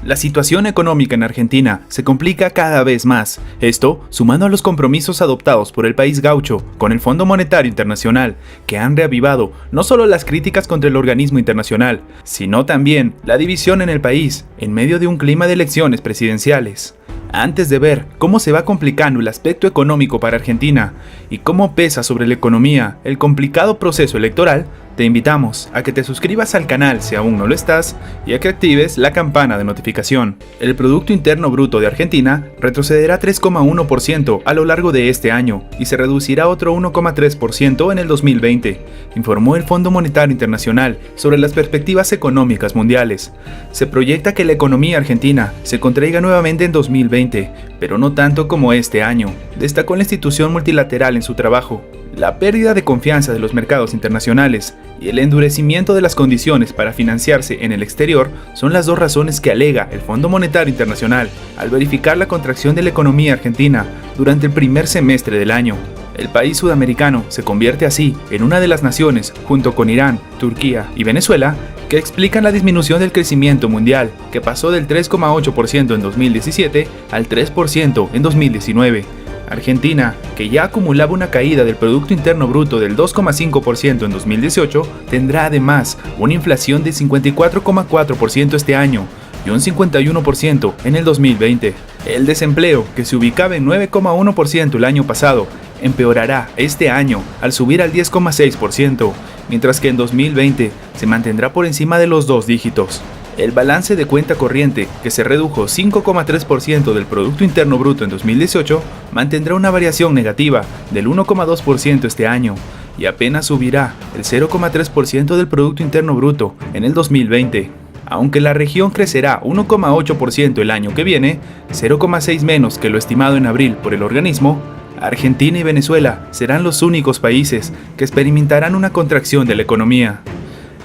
La situación económica en Argentina se complica cada vez más. Esto, sumando a los compromisos adoptados por el país gaucho con el Fondo Monetario Internacional, que han reavivado no solo las críticas contra el organismo internacional, sino también la división en el país, en medio de un clima de elecciones presidenciales. Antes de ver cómo se va complicando el aspecto económico para Argentina y cómo pesa sobre la economía el complicado proceso electoral, te invitamos a que te suscribas al canal si aún no lo estás y a que actives la campana de notificación. El Producto Interno Bruto de Argentina retrocederá 3,1% a lo largo de este año y se reducirá otro 1,3% en el 2020, informó el Fondo Monetario Internacional sobre las perspectivas económicas mundiales. Se proyecta que la economía argentina se contraiga nuevamente en 2020, pero no tanto como este año, destacó la institución multilateral en su trabajo. La pérdida de confianza de los mercados internacionales y el endurecimiento de las condiciones para financiarse en el exterior son las dos razones que alega el Fondo Monetario Internacional al verificar la contracción de la economía argentina durante el primer semestre del año. El país sudamericano se convierte así en una de las naciones, junto con Irán, Turquía y Venezuela, que explican la disminución del crecimiento mundial, que pasó del 3,8% en 2017 al 3% en 2019. Argentina, que ya acumulaba una caída del Producto Interno Bruto del 2,5% en 2018, tendrá además una inflación de 54,4% este año y un 51% en el 2020. El desempleo, que se ubicaba en 9,1% el año pasado, empeorará este año al subir al 10,6%, mientras que en 2020 se mantendrá por encima de los dos dígitos. El balance de cuenta corriente, que se redujo 5,3% del Producto Interno Bruto en 2018, mantendrá una variación negativa del 1,2% este año y apenas subirá el 0,3% del Producto Interno Bruto en el 2020. Aunque la región crecerá 1,8% el año que viene, 0,6% menos que lo estimado en abril por el organismo, Argentina y Venezuela serán los únicos países que experimentarán una contracción de la economía.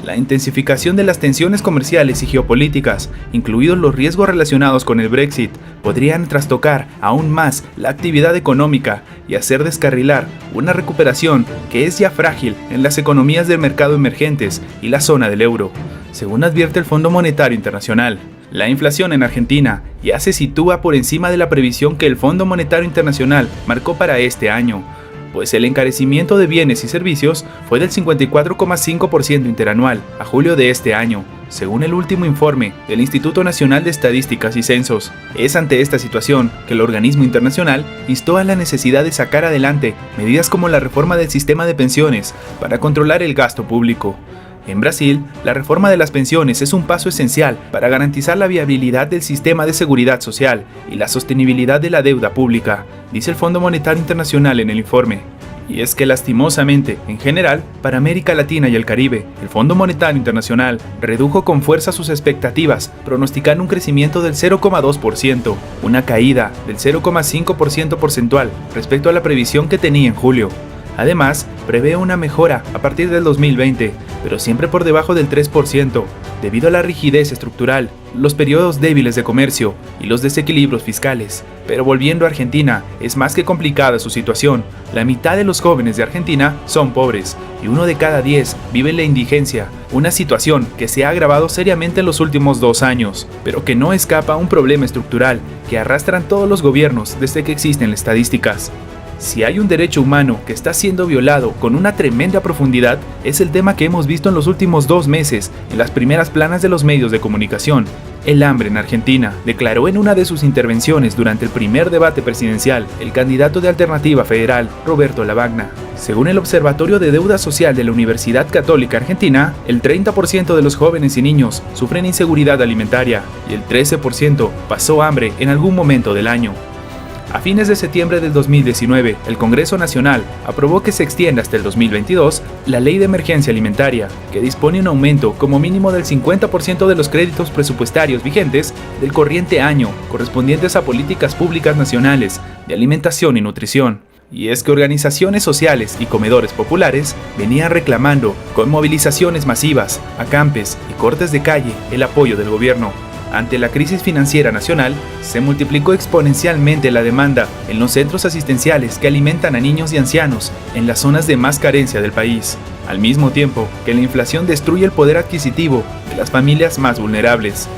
La intensificación de las tensiones comerciales y geopolíticas, incluidos los riesgos relacionados con el Brexit, podrían trastocar aún más la actividad económica y hacer descarrilar una recuperación que es ya frágil en las economías del mercado emergentes y la zona del euro, según advierte el Fondo Monetario Internacional. La inflación en Argentina ya se sitúa por encima de la previsión que el Fondo Monetario Internacional marcó para este año, pues el encarecimiento de bienes y servicios fue del 54,5% interanual a julio de este año, según el último informe del Instituto Nacional de Estadísticas y Censos. Es ante esta situación que el organismo internacional instó a la necesidad de sacar adelante medidas como la reforma del sistema de pensiones para controlar el gasto público. En Brasil, la reforma de las pensiones es un paso esencial para garantizar la viabilidad del sistema de seguridad social y la sostenibilidad de la deuda pública, dice el Fondo Monetario Internacional en el informe. Y es que lastimosamente, en general, para América Latina y el Caribe, el Fondo Monetario Internacional redujo con fuerza sus expectativas, pronosticando un crecimiento del 0,2%, una caída del 0,5% porcentual respecto a la previsión que tenía en julio. Además, prevé una mejora a partir del 2020, pero siempre por debajo del 3%, debido a la rigidez estructural, los periodos débiles de comercio y los desequilibrios fiscales. Pero volviendo a Argentina, es más que complicada su situación. La mitad de los jóvenes de Argentina son pobres y 1 de cada 10 vive en la indigencia, una situación que se ha agravado seriamente en los últimos 2 años, pero que no escapa a un problema estructural que arrastran todos los gobiernos desde que existen las estadísticas. Si hay un derecho humano que está siendo violado con una tremenda profundidad, es el tema que hemos visto en los últimos 2 meses en las primeras planas de los medios de comunicación. El hambre en Argentina, declaró en una de sus intervenciones durante el primer debate presidencial el candidato de Alternativa Federal, Roberto Lavagna. Según el Observatorio de Deuda Social de la Universidad Católica Argentina, el 30% de los jóvenes y niños sufren inseguridad alimentaria y el 13% pasó hambre en algún momento del año. A fines de septiembre del 2019, el Congreso Nacional aprobó que se extienda hasta el 2022 la Ley de Emergencia Alimentaria, que dispone un aumento como mínimo del 50% de los créditos presupuestarios vigentes del corriente año, correspondientes a políticas públicas nacionales de alimentación y nutrición. Y es que organizaciones sociales y comedores populares venían reclamando, con movilizaciones masivas, acampes y cortes de calle, el apoyo del gobierno. Ante la crisis financiera nacional, se multiplicó exponencialmente la demanda en los centros asistenciales que alimentan a niños y ancianos en las zonas de más carencia del país, al mismo tiempo que la inflación destruye el poder adquisitivo de las familias más vulnerables.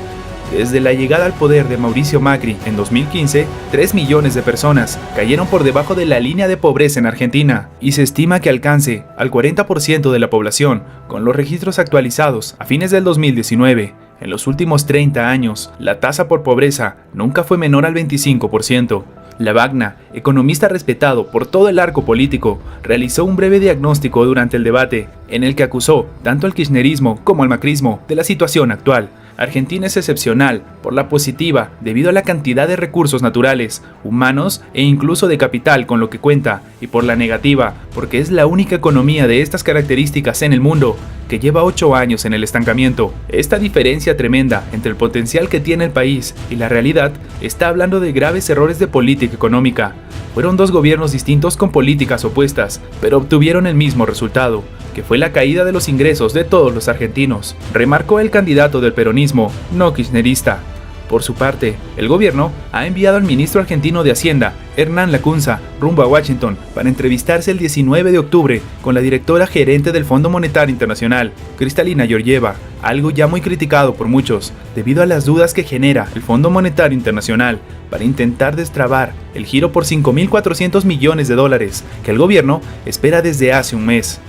Desde la llegada al poder de Mauricio Macri en 2015, 3 millones de personas cayeron por debajo de la línea de pobreza en Argentina y se estima que alcance al 40% de la población con los registros actualizados a fines del 2019. En los últimos 30 años, la tasa por pobreza nunca fue menor al 25%. Lavagna, economista respetado por todo el arco político, realizó un breve diagnóstico durante el debate, en el que acusó tanto al kirchnerismo como al macrismo de la situación actual. Argentina es excepcional por la positiva debido a la cantidad de recursos naturales, humanos e incluso de capital con lo que cuenta, y por la negativa porque es la única economía de estas características en el mundo que lleva 8 años en el estancamiento. Esta diferencia tremenda entre el potencial que tiene el país y la realidad está hablando de graves errores de política económica. Fueron dos gobiernos distintos con políticas opuestas, pero obtuvieron el mismo resultado, que fue la caída de los ingresos de todos los argentinos, remarcó el candidato del peronismo, no kirchnerista. Por su parte, el gobierno ha enviado al ministro argentino de Hacienda, Hernán Lacunza, rumbo a Washington para entrevistarse el 19 de octubre con la directora gerente del Fondo Monetario Internacional, Kristalina Georgieva, algo ya muy criticado por muchos, debido a las dudas que genera el Fondo Monetario Internacional para intentar destrabar el giro por 5.400 millones de dólares que el gobierno espera desde hace un mes.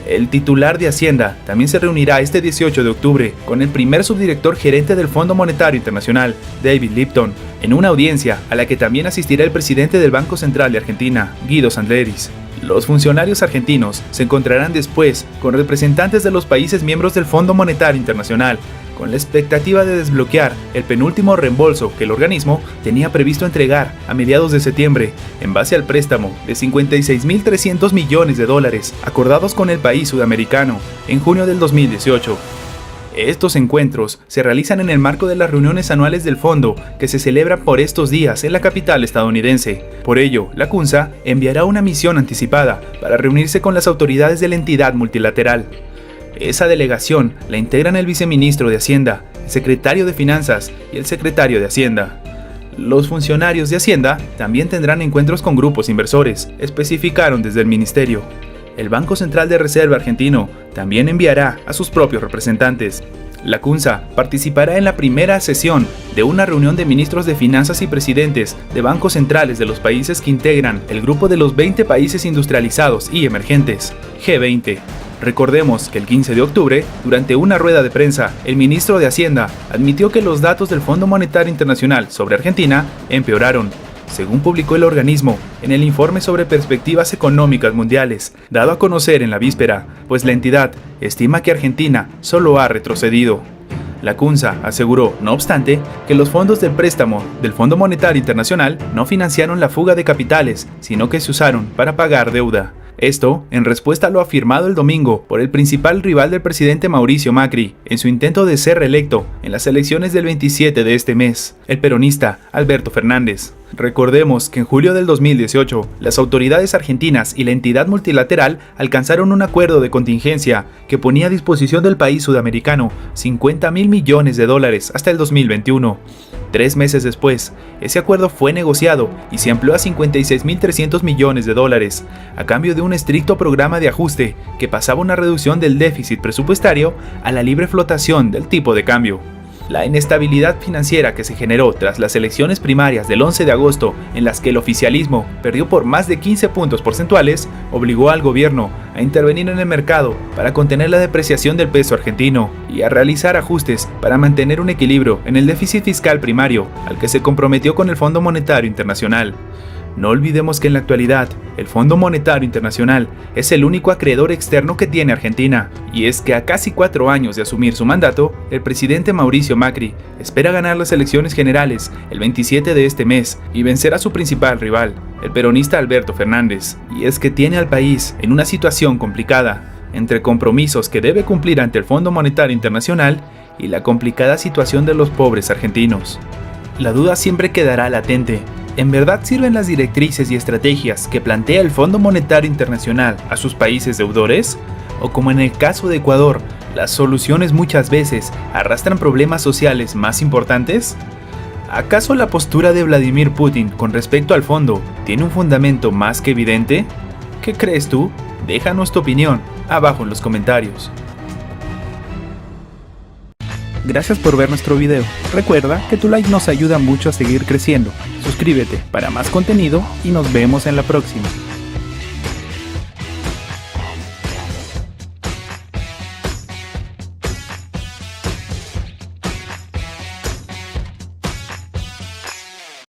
El titular de Hacienda también se reunirá este 18 de octubre con el primer subdirector gerente del Fondo Monetario Internacional, David Lipton, en una audiencia a la que también asistirá el presidente del Banco Central de Argentina, Guido Sandleris. Los funcionarios argentinos se encontrarán después con representantes de los países miembros del Fondo Monetario Internacional, con la expectativa de desbloquear el penúltimo reembolso que el organismo tenía previsto entregar a mediados de septiembre, en base al préstamo de 56.300 millones de dólares acordados con el país sudamericano en junio del 2018. Estos encuentros se realizan en el marco de las reuniones anuales del fondo que se celebran por estos días en la capital estadounidense. Por ello, Lacunza enviará una misión anticipada para reunirse con las autoridades de la entidad multilateral. Esa delegación la integran el viceministro de Hacienda, el secretario de Finanzas y el secretario de Hacienda. Los funcionarios de Hacienda también tendrán encuentros con grupos inversores, especificaron desde el ministerio. El Banco Central de Reserva argentino también enviará a sus propios representantes. Lacunza participará en la primera sesión de una reunión de ministros de finanzas y presidentes de bancos centrales de los países que integran el grupo de los 20 países industrializados y emergentes, G20. Recordemos que el 15 de octubre, durante una rueda de prensa, el ministro de Hacienda admitió que los datos del Fondo Monetario Internacional sobre Argentina empeoraron, según publicó el organismo en el informe sobre perspectivas económicas mundiales, dado a conocer en la víspera, pues la entidad estima que Argentina solo ha retrocedido. Lacunza aseguró, no obstante, que los fondos del préstamo del Fondo Monetario Internacional no financiaron la fuga de capitales, sino que se usaron para pagar deuda. Esto en respuesta a lo afirmado el domingo por el principal rival del presidente Mauricio Macri en su intento de ser reelecto en las elecciones del 27 de este mes, el peronista Alberto Fernández. Recordemos que en julio del 2018, las autoridades argentinas y la entidad multilateral alcanzaron un acuerdo de contingencia que ponía a disposición del país sudamericano 50.000 millones de dólares hasta el 2021. 3 meses después, ese acuerdo fue negociado y se amplió a 56.300 millones de dólares, a cambio de un estricto programa de ajuste que pasaba una reducción del déficit presupuestario a la libre flotación del tipo de cambio. La inestabilidad financiera que se generó tras las elecciones primarias del 11 de agosto, en las que el oficialismo perdió por más de 15 puntos porcentuales, obligó al gobierno a intervenir en el mercado para contener la depreciación del peso argentino y a realizar ajustes para mantener un equilibrio en el déficit fiscal primario al que se comprometió con el Fondo Monetario Internacional. No olvidemos que en la actualidad, el Fondo Monetario Internacional es el único acreedor externo que tiene Argentina, y es que a casi 4 años de asumir su mandato, el presidente Mauricio Macri espera ganar las elecciones generales el 27 de este mes y vencer a su principal rival, el peronista Alberto Fernández, y es que tiene al país en una situación complicada, entre compromisos que debe cumplir ante el Fondo Monetario Internacional y la complicada situación de los pobres argentinos. La duda siempre quedará latente. ¿En verdad sirven las directrices y estrategias que plantea el Fondo Monetario Internacional a sus países deudores? ¿O como en el caso de Ecuador, las soluciones muchas veces arrastran problemas sociales más importantes? ¿Acaso la postura de Vladimir Putin con respecto al fondo tiene un fundamento más que evidente? ¿Qué crees tú? Déjanos tu opinión abajo en los comentarios. Gracias por ver nuestro video. Recuerda que tu like nos ayuda mucho a seguir creciendo. Suscríbete para más contenido y nos vemos en la próxima.